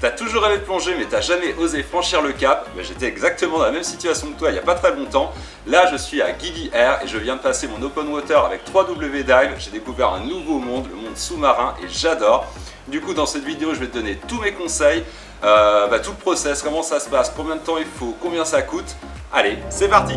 T'as toujours rêvé de plonger mais t'as jamais osé franchir le cap. J'étais exactement dans la même situation que toi il n'y a pas très longtemps. Là je suis à Gili Air et je viens de passer mon open water avec 3W Dive. J'ai découvert un nouveau monde, le monde sous-marin, et j'adore. Du coup dans cette vidéo je vais te donner tous mes conseils, tout le process, comment ça se passe, combien de temps il faut, combien ça coûte. Allez, c'est parti!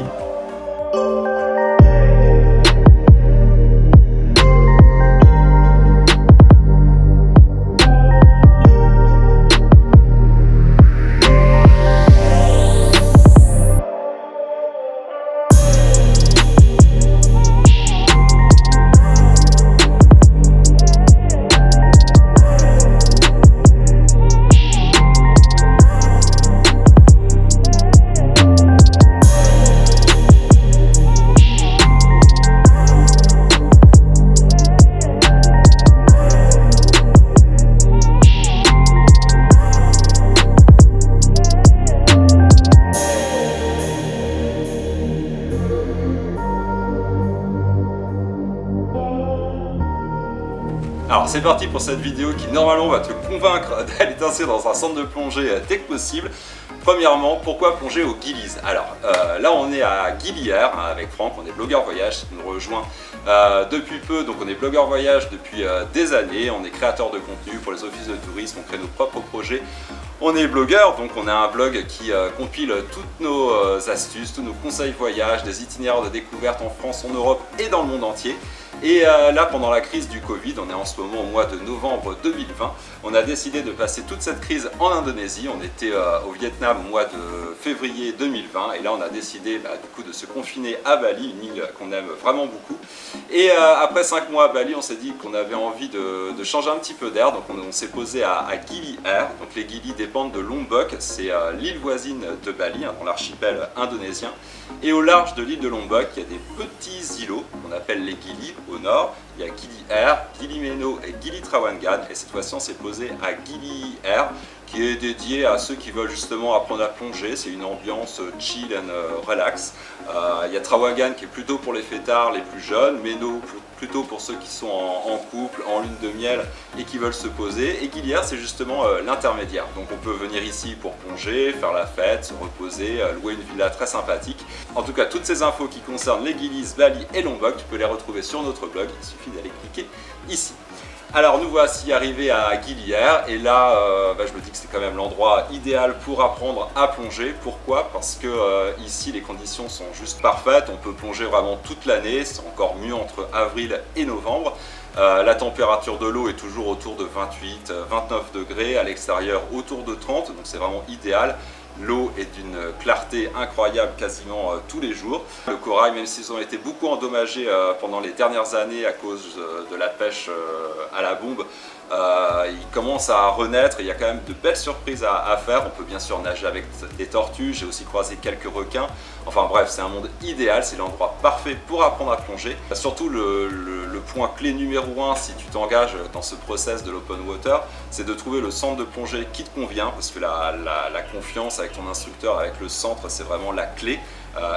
Alors c'est parti pour cette vidéo qui normalement va te convaincre d'aller t'inscrire dans un centre de plongée dès que possible. Premièrement, pourquoi plonger au Gili's? Alors là on est à Gili Air avec Franck, on est blogueur voyage, qui nous rejoint depuis peu. Donc on est blogueur voyage depuis des années, on est créateur de contenu pour les offices de tourisme, on crée nos propres projets. On est blogueur, donc on a un blog qui compile toutes nos astuces, tous nos conseils voyage, des itinéraires de découverte en France, en Europe et dans le monde entier. Et là, pendant la crise du Covid, on est en ce moment au mois de novembre 2020, on a décidé de passer toute cette crise en Indonésie. On était au Vietnam au mois de février 2020 et là on a décidé du coup de se confiner à Bali, une île qu'on aime vraiment beaucoup. Et après 5 mois à Bali, on s'est dit qu'on avait envie de changer un petit peu d'air, donc on s'est posé à Gili Air. Donc les Gili dépendent de Lombok, c'est l'île voisine de Bali, dans l'archipel indonésien. Et au large de l'île de Lombok, il y a des petits îlots qu'on appelle les Gili. Au nord, il y a Gili Air, Gili Meno et Gili Trawangan. Et cette fois-ci, on s'est posé à Gili Air, qui est dédié à ceux qui veulent justement apprendre à plonger. C'est une ambiance chill and relax. Il y a Trawangan qui est plutôt pour les fêtards, les plus jeunes. Meno plutôt pour ceux qui sont en couple, en lune de miel et qui veulent se poser. Et Gili Air, c'est justement l'intermédiaire. Donc on peut venir ici pour plonger, faire la fête, se reposer, louer une villa très sympathique. En tout cas, toutes ces infos qui concernent les Gilis, Bali et Lombok, tu peux les retrouver sur notre blog. Il suffit d'aller cliquer ici. Alors nous voici arrivés à Gili Air et là je me dis que c'est quand même l'endroit idéal pour apprendre à plonger. Pourquoi? Parce que ici les conditions sont juste parfaites, on peut plonger vraiment toute l'année, c'est encore mieux entre avril et novembre. La température de l'eau est toujours autour de 28-29 degrés, à l'extérieur autour de 30, donc c'est vraiment idéal. L'eau est d'une clarté incroyable quasiment tous les jours. Le corail, même s'ils ont été beaucoup endommagés pendant les dernières années à cause de la pêche à la bombe, il commence à renaître. Il y a quand même de belles surprises à faire. On peut bien sûr nager avec des tortues, j'ai aussi croisé quelques requins. Enfin bref, c'est un monde idéal, c'est l'endroit parfait pour apprendre à plonger. Surtout le point clé numéro 1 si tu t'engages dans ce process de l'open water, c'est de trouver le centre de plongée qui te convient, parce que la confiance avec ton instructeur, avec le centre, c'est vraiment la clé.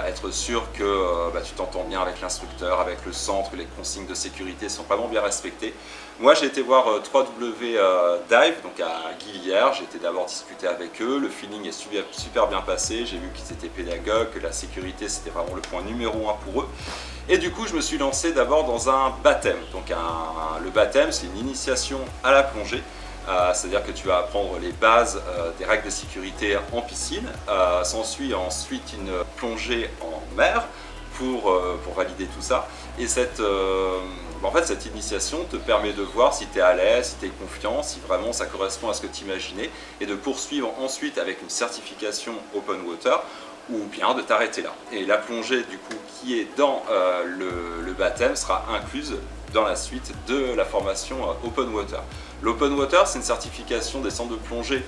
Être sûr que tu t'entends bien avec l'instructeur, avec le centre, que les consignes de sécurité sont vraiment bien respectées. Moi j'ai été voir 3W Dive, donc à Gili Air, j'ai été d'abord discuter avec eux, le feeling est super bien passé, j'ai vu qu'ils étaient pédagogues, que la sécurité c'était vraiment le point numéro 1 pour eux. Et du coup je me suis lancé d'abord dans un baptême, donc le baptême c'est une initiation à la plongée. C'est-à-dire que tu vas apprendre les bases des règles de sécurité en piscine. S'ensuit ensuite une plongée en mer pour valider tout ça. Et cette initiation te permet de voir si tu es à l'aise, si tu es confiant, si vraiment ça correspond à ce que tu imaginais, et de poursuivre ensuite avec une certification Open Water, ou bien de t'arrêter là. Et la plongée du coup qui est dans le baptême sera incluse dans la suite de la formation Open Water. L'Open Water, c'est une certification des centres de plongée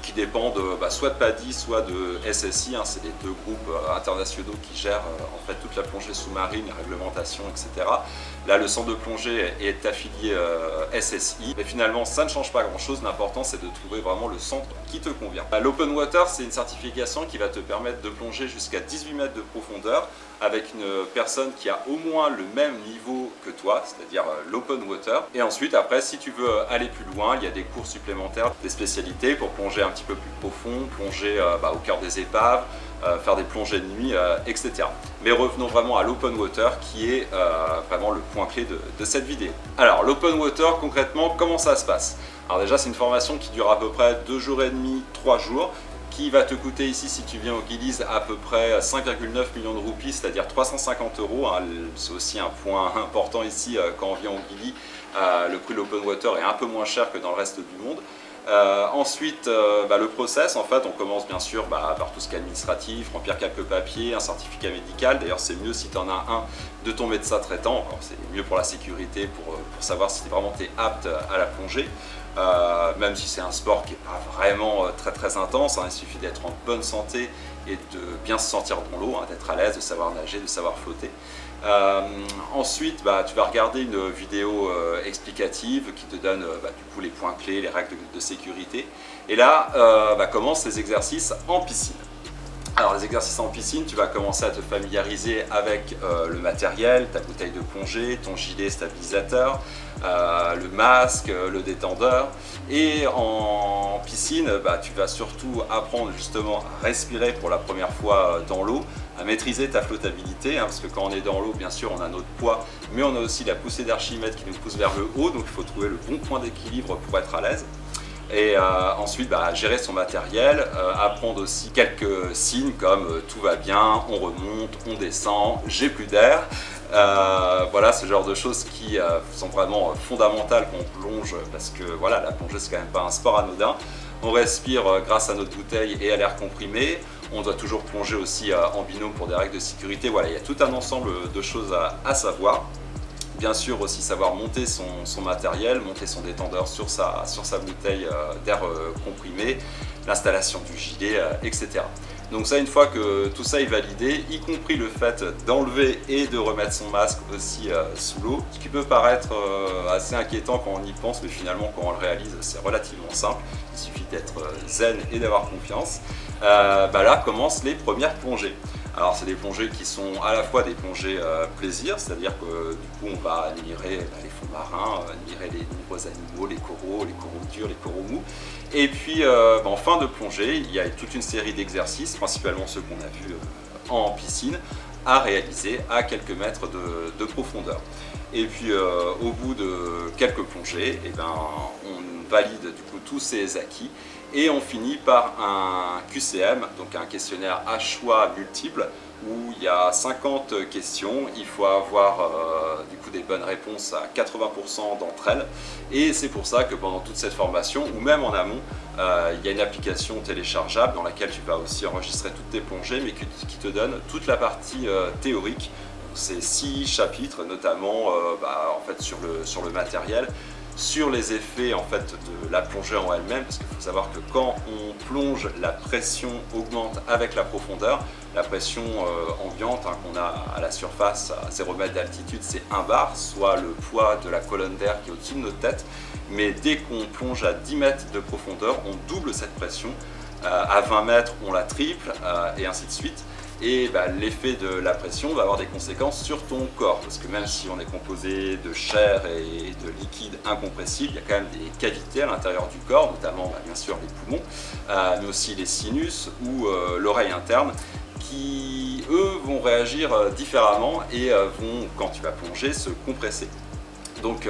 qui dépend soit de PADI, soit de SSI, hein, c'est les deux groupes internationaux qui gèrent en fait toute la plongée sous-marine, les réglementations, etc. Là, le centre de plongée est affilié SSI, mais finalement, ça ne change pas grand-chose. L'important, c'est de trouver vraiment le centre qui te convient. L'Open Water, c'est une certification qui va te permettre de plonger jusqu'à 18 mètres de profondeur avec une personne qui a au moins le même niveau que toi, c'est-à-dire l'Open Water. Et ensuite, après, si tu veux aller plus loin, il y a des cours supplémentaires, des spécialités pour plonger un petit peu plus profond, plonger au cœur des épaves, faire des plongées de nuit, etc. Mais revenons vraiment à l'Open Water qui est vraiment le point clé de cette vidéo. Alors l'Open Water, concrètement, comment ça se passe? Alors déjà, c'est une formation qui dure à peu près 2 jours et demi, 3 jours, qui va te coûter ici, si tu viens au Gillies, à peu près 5,9 millions de roupies, c'est-à-dire 350 €. Hein. C'est aussi un point important ici quand on vient au Gillies. Le prix de l'Open Water est un peu moins cher que dans le reste du monde. Ensuite, le process, en fait, on commence bien sûr par tout ce qui est administratif, remplir quelques papiers, un certificat médical. D'ailleurs, c'est mieux si tu en as un de ton médecin traitant. C'est mieux pour la sécurité, pour savoir si vraiment tu es apte à la plongée. Même si c'est un sport qui n'est pas vraiment très intense, hein, il suffit d'être en bonne santé et de bien se sentir dans l'eau, hein, d'être à l'aise, de savoir nager, de savoir flotter. Ensuite, tu vas regarder une vidéo explicative qui te donne du coup les points clés, les règles de sécurité. Et là, commencent les exercices en piscine. Alors les exercices en piscine, tu vas commencer à te familiariser avec le matériel, ta bouteille de plongée, ton gilet stabilisateur, le masque, le détendeur. Et en piscine, tu vas surtout apprendre justement à respirer pour la première fois dans l'eau, à maîtriser ta flottabilité, hein, parce que quand on est dans l'eau, bien sûr, on a notre poids, mais on a aussi la poussée d'Archimède qui nous pousse vers le haut, donc il faut trouver le bon point d'équilibre pour être à l'aise. Et ensuite, gérer son matériel, apprendre aussi quelques signes comme tout va bien, on remonte, on descend, j'ai plus d'air. Voilà, ce genre de choses qui sont vraiment fondamentales quand on plonge, parce que voilà, la plongée c'est quand même pas un sport anodin. On respire grâce à notre bouteille et à l'air comprimé. On doit toujours plonger aussi en binôme pour des règles de sécurité. Voilà, il y a tout un ensemble de choses à savoir. Bien sûr aussi savoir monter son matériel, monter son détendeur sur sa bouteille d'air comprimé, l'installation du gilet, etc. Donc ça, une fois que tout ça est validé, y compris le fait d'enlever et de remettre son masque aussi sous l'eau, ce qui peut paraître assez inquiétant quand on y pense, mais finalement quand on le réalise, c'est relativement simple. Il suffit d'être zen et d'avoir confiance. Là commencent les premières plongées. Alors c'est des plongées qui sont à la fois des plongées plaisir, c'est-à-dire que du coup on va admirer les fonds marins, admirer les nombreux animaux, les coraux durs, les coraux mous. Et puis en fin de plongée, il y a toute une série d'exercices, principalement ceux qu'on a vus en piscine, à réaliser à quelques mètres de profondeur. Et puis au bout de quelques plongées, on valide du coup tous ces acquis. Et on finit par un QCM, donc un questionnaire à choix multiple, où il y a 50 questions. Il faut avoir du coup des bonnes réponses à 80% d'entre elles. Et c'est pour ça que pendant toute cette formation, ou même en amont, il y a une application téléchargeable dans laquelle tu vas aussi enregistrer toutes tes plongées, mais qui te donne toute la partie théorique. C'est 6 chapitres, notamment en fait, sur le matériel, sur les effets en fait de la plongée en elle-même, parce qu'il faut savoir que quand on plonge, la pression augmente avec la profondeur. La pression ambiante qu'on a à la surface à 0 mètres d'altitude, c'est 1 bar, soit le poids de la colonne d'air qui est au-dessus de notre tête. Mais dès qu'on plonge à 10 mètres de profondeur, on double cette pression. À 20 mètres, on la triple, et ainsi de suite. Et l'effet de la pression va avoir des conséquences sur ton corps, parce que même si on est composé de chair et de liquide incompressible, il y a quand même des cavités à l'intérieur du corps, notamment bien sûr les poumons, mais aussi les sinus ou l'oreille interne, qui eux vont réagir différemment et vont, quand tu vas plonger, se compresser. Donc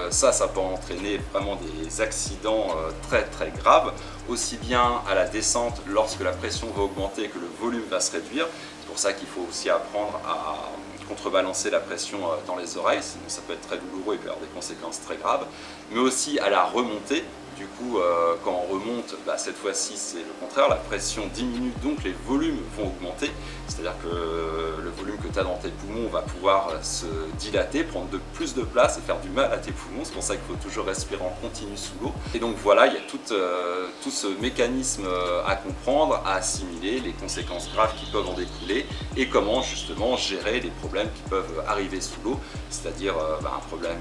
ça peut entraîner vraiment des accidents très graves, aussi bien à la descente lorsque la pression va augmenter et que le volume va se réduire. C'est pour ça qu'il faut aussi apprendre à contrebalancer la pression dans les oreilles, sinon ça peut être très douloureux et peut avoir des conséquences très graves. Mais aussi à la remontée, Du coup, quand on remonte, cette fois-ci c'est le contraire, la pression diminue, donc les volumes vont augmenter. C'est-à-dire que le volume que tu as dans tes poumons va pouvoir se dilater, prendre plus de place et faire du mal à tes poumons. C'est pour ça qu'il faut toujours respirer en continu sous l'eau. Et donc voilà, il y a tout ce mécanisme à comprendre, à assimiler, les conséquences graves qui peuvent en découler et comment justement gérer les problèmes qui peuvent arriver sous l'eau, c'est-à-dire un problème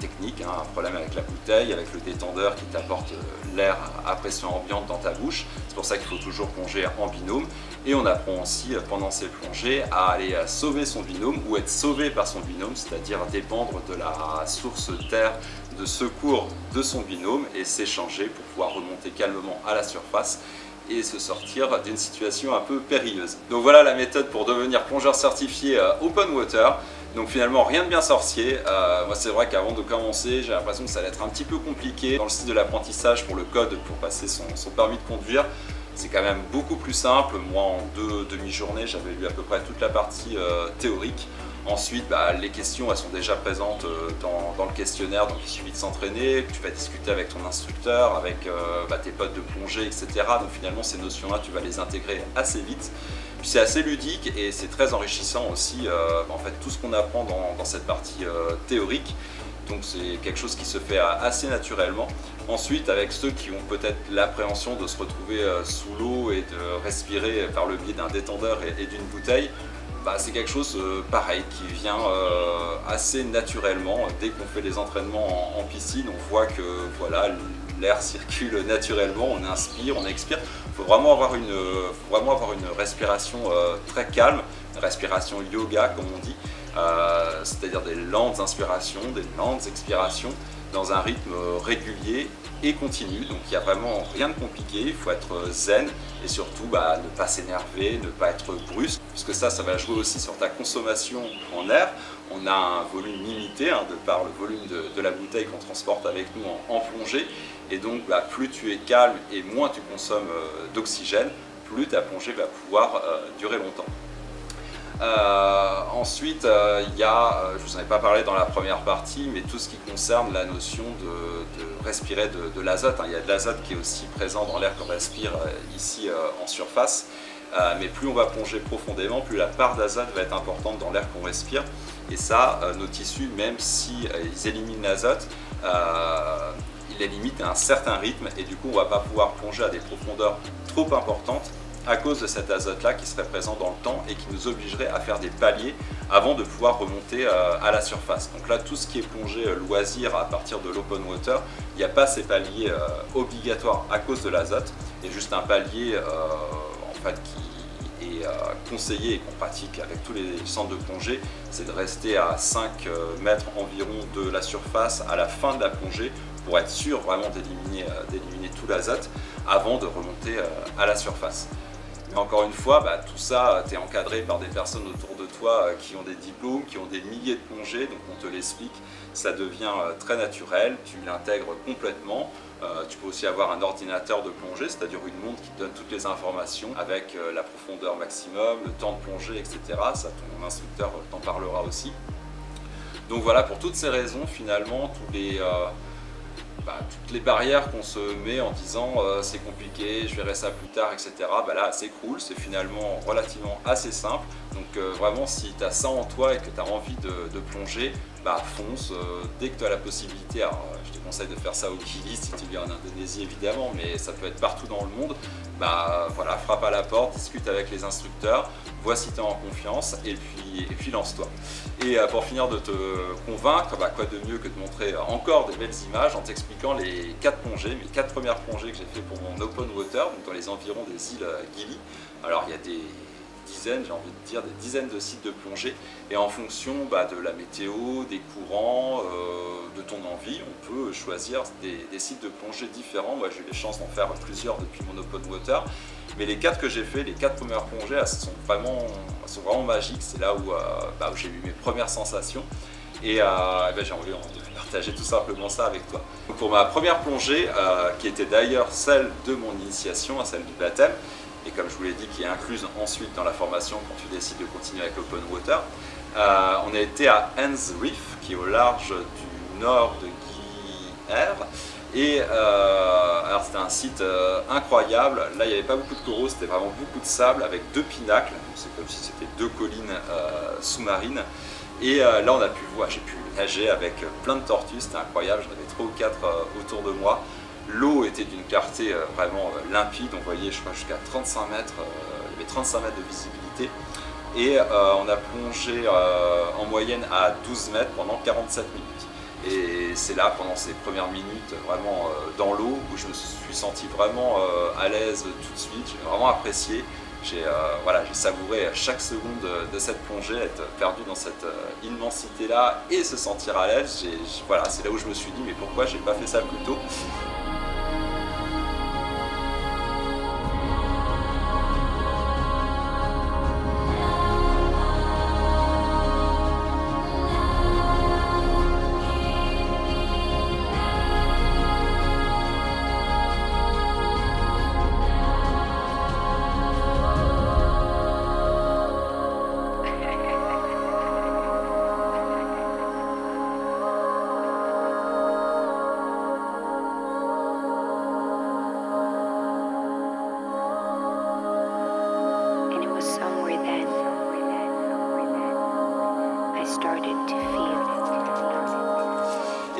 technique, un problème avec la bouteille, avec le détendeur qui t'apporte l'air à pression ambiante dans ta bouche. C'est pour ça qu'il faut toujours plonger en binôme. Et on apprend aussi pendant ces plongées à aller sauver son binôme ou être sauvé par son binôme, c'est-à-dire dépendre de la source d'air de secours de son binôme et s'échanger pour pouvoir remonter calmement à la surface et se sortir d'une situation un peu périlleuse. Donc voilà la méthode pour devenir plongeur certifié open water. Donc finalement rien de bien sorcier. Moi c'est vrai qu'avant de commencer j'ai l'impression que ça allait être un petit peu compliqué. Dans le style de l'apprentissage pour le code pour passer son permis de conduire, c'est quand même beaucoup plus simple. Moi en 2 demi-journées j'avais lu à peu près toute la partie théorique. Ensuite, les questions elles sont déjà présentes dans le questionnaire, donc il suffit de s'entraîner, tu vas discuter avec ton instructeur, avec tes potes de plongée, etc. Donc finalement ces notions-là, tu vas les intégrer assez vite. Puis c'est assez ludique et c'est très enrichissant aussi, en fait tout ce qu'on apprend dans cette partie théorique. Donc c'est quelque chose qui se fait assez naturellement. Ensuite, avec ceux qui ont peut-être l'appréhension de se retrouver sous l'eau et de respirer par le biais d'un détendeur et d'une bouteille, c'est quelque chose pareil qui vient assez naturellement. Dès qu'on fait les entraînements en piscine, on voit que voilà, l'air circule naturellement, on inspire, on expire. Il faut vraiment avoir une respiration très calme, une respiration yoga comme on dit, c'est-à-dire des lentes inspirations, des lentes expirations dans un rythme régulier et continu. Donc il n'y a vraiment rien de compliqué, il faut être zen et surtout ne pas s'énerver, ne pas être brusque, puisque ça va jouer aussi sur ta consommation en air. On a un volume limité de par le volume de la bouteille qu'on transporte avec nous en plongée, et donc plus tu es calme et moins tu consommes d'oxygène, plus ta plongée va pouvoir durer longtemps. Ensuite, il y a, je ne vous en ai pas parlé dans la première partie, mais tout ce qui concerne la notion de respirer de l'azote. Il y a de l'azote qui est aussi présent dans l'air qu'on respire ici en surface, mais plus on va plonger profondément, plus la part d'azote va être importante dans l'air qu'on respire. Et ça, nos tissus, même si ils éliminent l'azote, ils les limitent à un certain rythme, et du coup on ne va pas pouvoir plonger à des profondeurs trop importantes à cause de cet azote-là qui serait présent dans le temps et qui nous obligerait à faire des paliers avant de pouvoir remonter à la surface. Donc là, tout ce qui est plongée loisir à partir de l'open water, il n'y a pas ces paliers obligatoires à cause de l'azote, et juste un palier en fait, qui est conseillé et qu'on pratique avec tous les centres de plongée, c'est de rester à 5 mètres environ de la surface à la fin de la plongée pour être sûr vraiment d'éliminer tout l'azote avant de remonter à la surface. Mais encore une fois, tout ça, tu es encadré par des personnes autour de toi qui ont des diplômes, qui ont des milliers de plongées, donc on te l'explique, ça devient très naturel, tu l'intègres complètement. Tu peux aussi avoir un ordinateur de plongée, c'est-à-dire une montre qui te donne toutes les informations avec la profondeur maximum, le temps de plongée, etc. Ça, ton instructeur t'en parlera aussi. Donc voilà, pour toutes ces raisons, finalement, toutes les barrières qu'on se met en disant c'est compliqué, je verrai ça plus tard, etc. Là c'est cool, c'est finalement relativement assez simple. Donc vraiment si tu as ça en toi et que tu as envie de plonger, fonce. Dès que tu as la possibilité, alors je te conseille de faire ça au Gili si tu viens en Indonésie évidemment, mais ça peut être partout dans le monde. Voilà, frappe à la porte, discute avec les instructeurs, vois si tu es en confiance et puis lance-toi. Et pour finir de te convaincre, quoi de mieux que de montrer encore des belles images en t'expliquant les 4 plongées, mes 4 premières plongées que j'ai fait pour mon open water, donc dans les environs des îles Gili. Alors il y a des dizaines, j'ai envie de dire des dizaines de sites de plongée, et en fonction de la météo, des courants, de ton envie, on peut choisir des sites de plongée différents. Moi j'ai eu la chance d'en faire plusieurs depuis mon open water, mais les 4 que j'ai fait, les 4 premières plongées, elles sont vraiment magiques. C'est là où j'ai eu mes premières sensations, et j'ai envie de partager tout simplement ça avec toi. Donc pour ma première plongée, qui était d'ailleurs celle de mon initiation, celle du baptême, et comme je vous l'ai dit, qui est incluse ensuite dans la formation quand tu décides de continuer avec l'open water, on a été à Hans Reef, qui est au large du nord de Gili Air, Et alors c'était un site incroyable. Là il n'y avait pas beaucoup de coraux, c'était vraiment beaucoup de sable avec 2 pinacles. C'est comme si c'était 2 collines sous-marines. Et là on a pu voir, j'ai pu nager avec plein de tortues, c'était incroyable. J'en avais 3 ou 4 autour de moi. L'eau était d'une clarté vraiment limpide, on voyait je crois jusqu'à 35 mètres, il y avait 35 mètres de visibilité. Et on a plongé en moyenne à 12 mètres pendant 47 minutes. Et c'est là, pendant ces premières minutes, vraiment dans l'eau, où je me suis senti vraiment à l'aise tout de suite. J'ai vraiment apprécié. J'ai savouré chaque seconde de cette plongée, être perdu dans cette immensité-là et se sentir à l'aise. Voilà, c'est là où je me suis dit, mais pourquoi j'ai pas fait ça plus tôt?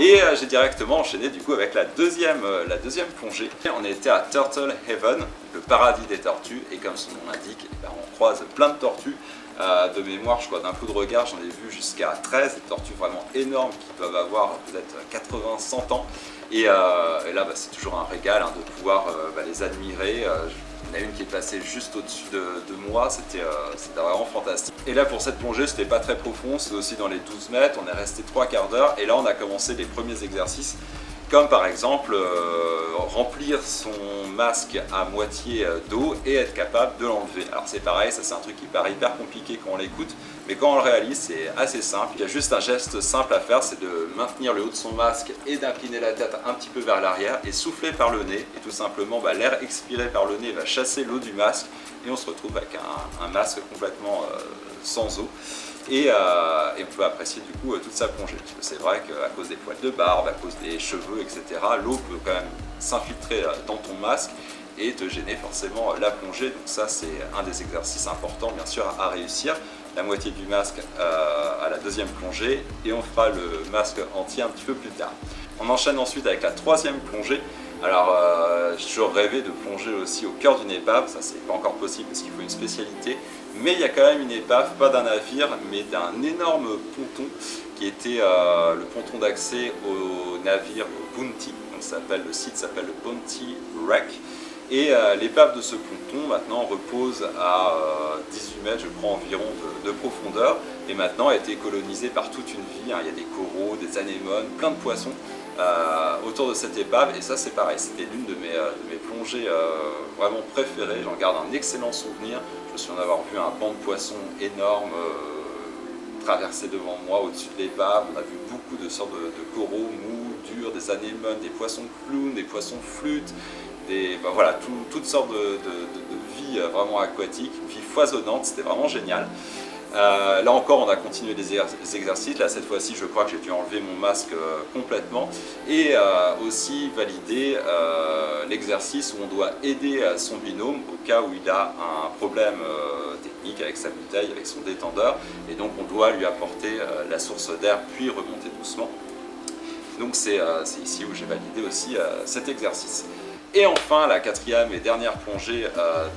Et j'ai directement enchaîné du coup avec la deuxième plongée. On était à Turtle Heaven, le paradis des tortues, et comme son nom l'indique, on croise plein de tortues. De mémoire, je crois d'un coup de regard, j'en ai vu jusqu'à 13, des tortues vraiment énormes qui peuvent avoir peut-être 80-100 ans. Et là, c'est toujours un régal de pouvoir les admirer. Il y en a une qui est passée juste au-dessus de moi, c'était vraiment fantastique. Et là pour cette plongée, c'était pas très profond, c'était aussi dans les 12 mètres, on est resté 3 quarts d'heure et là on a commencé les premiers exercices, comme par exemple remplir son masque à moitié d'eau et être capable de l'enlever. Alors c'est pareil, ça c'est un truc qui paraît hyper compliqué quand on l'écoute, mais quand on le réalise c'est assez simple. Il y a juste un geste simple à faire, c'est de maintenir le haut de son masque et d'incliner la tête un petit peu vers l'arrière et souffler par le nez, et tout simplement l'air expiré par le nez va chasser l'eau du masque et on se retrouve avec un masque complètement sans eau. Et on peut apprécier du coup toute sa plongée, parce que c'est vrai qu'à cause des poils de barbe, à cause des cheveux, etc., l'eau peut quand même s'infiltrer dans ton masque et te gêner forcément la plongée. Donc ça c'est un des exercices importants bien sûr à réussir. La moitié du masque à la deuxième plongée et on fera le masque entier un petit peu plus tard. On enchaîne ensuite avec la troisième plongée. Alors j'ai toujours rêvé de plonger aussi au cœur d'une épave, ça c'est pas encore possible parce qu'il faut une spécialité. Mais il y a quand même une épave, pas d'un navire, mais d'un énorme ponton qui était le ponton d'accès au navire Bounty. Donc le site s'appelle le Bounty Wreck. Et l'épave de ce ponton maintenant repose à 18 mètres, je crois, environ de profondeur. Et maintenant a été colonisée par toute une vie. Il y a des coraux, des anémones, plein de poissons autour de cette épave. Et ça c'est pareil, c'était l'une de mes plongées vraiment préférées. J'en garde un excellent souvenir. Je me souviens d'avoir vu un banc de poissons énorme traverser devant moi au-dessus de l'épave. On a vu beaucoup de sortes de coraux mous, durs, des anémones, des poissons clowns, des poissons flûtes, toutes sortes de vie vraiment aquatique, une vie foisonnante, c'était vraiment génial. Là encore on a continué les exercices, là cette fois-ci je crois que j'ai dû enlever mon masque complètement et aussi valider l'exercice où on doit aider son binôme au cas où il a un problème technique avec sa bouteille, avec son détendeur, et donc on doit lui apporter la source d'air puis remonter doucement. Donc c'est ici où j'ai validé aussi cet exercice. Et enfin, la quatrième et dernière plongée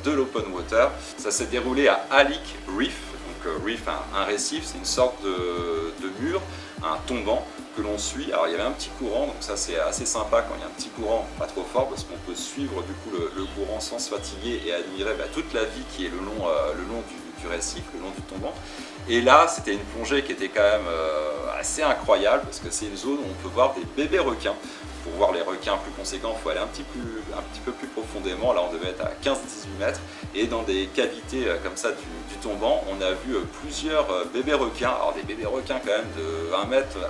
de l'open water, ça s'est déroulé à Alik Reef. Donc reef, un récif, c'est une sorte de mur, un tombant que l'on suit. Alors il y avait un petit courant, donc ça c'est assez sympa quand il y a un petit courant, pas trop fort, parce qu'on peut suivre du coup le courant sans se fatiguer et admirer toute la vie qui est le long du récif, le long du tombant. Et là, c'était une plongée qui était quand même assez incroyable, parce que c'est une zone où on peut voir des bébés requins. Pour voir les requins plus conséquents, il faut aller un petit peu plus profondément. Là, on devait être à 15-18 mètres. Et dans des cavités comme ça du tombant, on a vu plusieurs bébés requins. Alors des bébés requins quand même de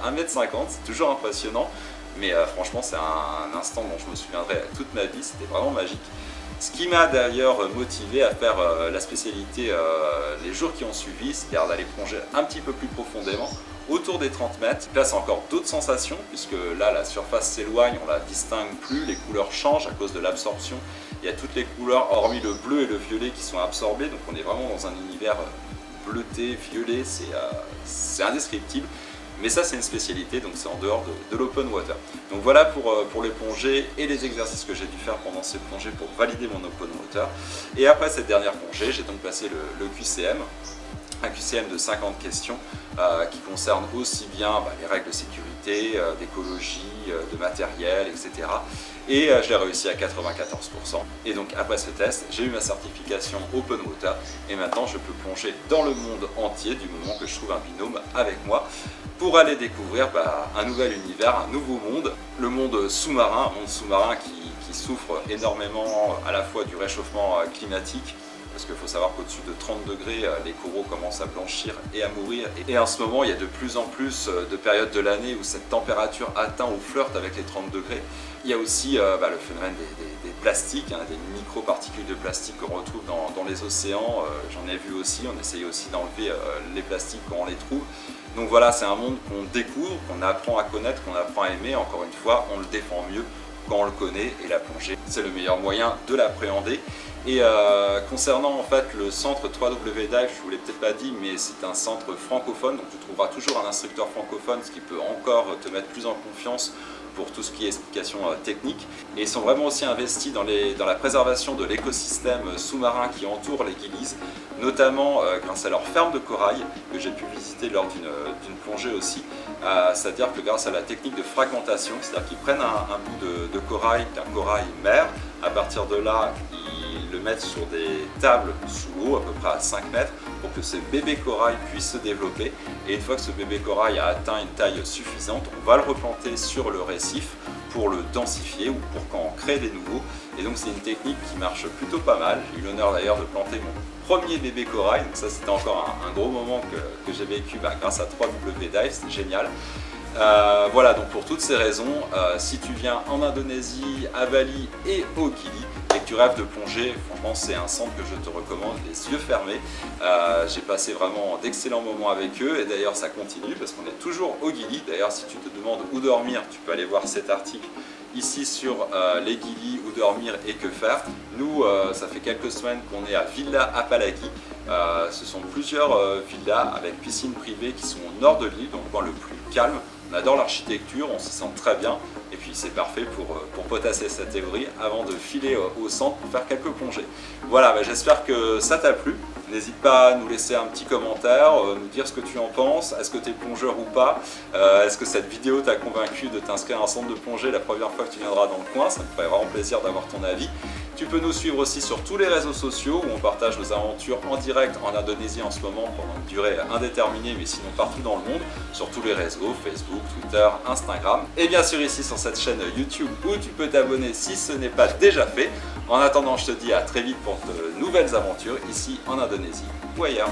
1 mètre 50, c'est toujours impressionnant. Mais franchement, c'est un instant dont je me souviendrai toute ma vie, c'était vraiment magique. Ce qui m'a d'ailleurs motivé à faire la spécialité les jours qui ont suivi, c'est-à-dire d'aller plonger un petit peu plus profondément autour des 30 mètres. Là, c'est encore d'autres sensations, puisque là, la surface s'éloigne, on la distingue plus, les couleurs changent à cause de l'absorption. Il y a toutes les couleurs, hormis le bleu et le violet, qui sont absorbées, donc on est vraiment dans un univers bleuté, violet, c'est indescriptible. Mais ça, c'est une spécialité, donc c'est en dehors de l'open water. Donc voilà pour les plongées et les exercices que j'ai dû faire pendant ces plongées pour valider mon open water. Et après cette dernière plongée, j'ai donc passé le QCM, un QCM de 50 questions qui concerne aussi bien les règles de sécurité, d'écologie, de matériel, etc. Et je l'ai réussi à 94%. Et donc après ce test, j'ai eu ma certification Open Water et maintenant je peux plonger dans le monde entier du moment que je trouve un binôme avec moi pour aller découvrir un nouvel univers, un nouveau monde, le monde sous-marin, un monde sous-marin qui souffre énormément à la fois du réchauffement climatique, parce qu'il faut savoir qu'au-dessus de 30 degrés, les coraux commencent à blanchir et à mourir. Et en ce moment, il y a de plus en plus de périodes de l'année où cette température atteint ou flirte avec les 30 degrés. Il y a aussi le phénomène des plastiques, des micro-particules de plastique qu'on retrouve dans les océans. J'en ai vu aussi, on essaye aussi d'enlever les plastiques quand on les trouve. Donc voilà, c'est un monde qu'on découvre, qu'on apprend à connaître, qu'on apprend à aimer. Encore une fois, on le défend mieux quand on le connaît, et la plongée, c'est le meilleur moyen de l'appréhender. Et concernant en fait le centre 3W Dive, je vous l'ai peut-être pas dit, mais c'est un centre francophone, donc tu trouveras toujours un instructeur francophone, ce qui peut encore te mettre plus en confiance pour tout ce qui est explication technique. Et ils sont vraiment aussi investis dans la préservation de l'écosystème sous-marin qui entoure les Gillies, notamment grâce à leur ferme de corail que j'ai pu visiter lors d'une plongée aussi. C'est-à-dire que grâce à la technique de fragmentation, c'est-à-dire qu'ils prennent un bout de corail, d'un corail mère, à partir de là, ils le mettent sur des tables sous l'eau, à peu près à 5 mètres, pour que ce bébé corail puisse se développer. Et une fois que ce bébé corail a atteint une taille suffisante, on va le replanter sur le récif pour le densifier ou pour qu'en crée des nouveaux. Et donc c'est une technique qui marche plutôt pas mal. J'ai eu l'honneur d'ailleurs de planter mon premier bébé corail, donc ça c'était encore un gros moment que j'ai vécu grâce à 3W Dive, c'était génial. Voilà, donc pour toutes ces raisons, si tu viens en Indonésie, à Bali et au Gili, et que tu rêves de plonger, franchement c'est un centre que je te recommande, les yeux fermés. J'ai passé vraiment d'excellents moments avec eux, et d'ailleurs ça continue parce qu'on est toujours au Gili. D'ailleurs si tu te demandes où dormir, tu peux aller voir cet article ici sur les Gili, où dormir et que faire. Nous, ça fait quelques semaines qu'on est à Villa Apalagi. Ce sont plusieurs villas avec piscine privée qui sont au nord de l'île, donc le coin le plus calme. On adore l'architecture, on s'y sent très bien, et puis c'est parfait pour potasser sa théorie avant de filer au centre pour faire quelques plongées. Voilà, j'espère que ça t'a plu. N'hésite pas à nous laisser un petit commentaire, nous dire ce que tu en penses, est-ce que tu es plongeur ou pas, est-ce que cette vidéo t'a convaincu de t'inscrire à un centre de plongée la première fois que tu viendras dans le coin, ça me ferait vraiment plaisir d'avoir ton avis. Tu peux nous suivre aussi sur tous les réseaux sociaux où on partage nos aventures en direct en Indonésie en ce moment pendant une durée indéterminée, mais sinon partout dans le monde, sur tous les réseaux, Facebook, Twitter, Instagram, et bien sûr ici sur cette chaîne YouTube où tu peux t'abonner si ce n'est pas déjà fait. En attendant, je te dis à très vite pour de nouvelles aventures ici en Indonésie ou ailleurs.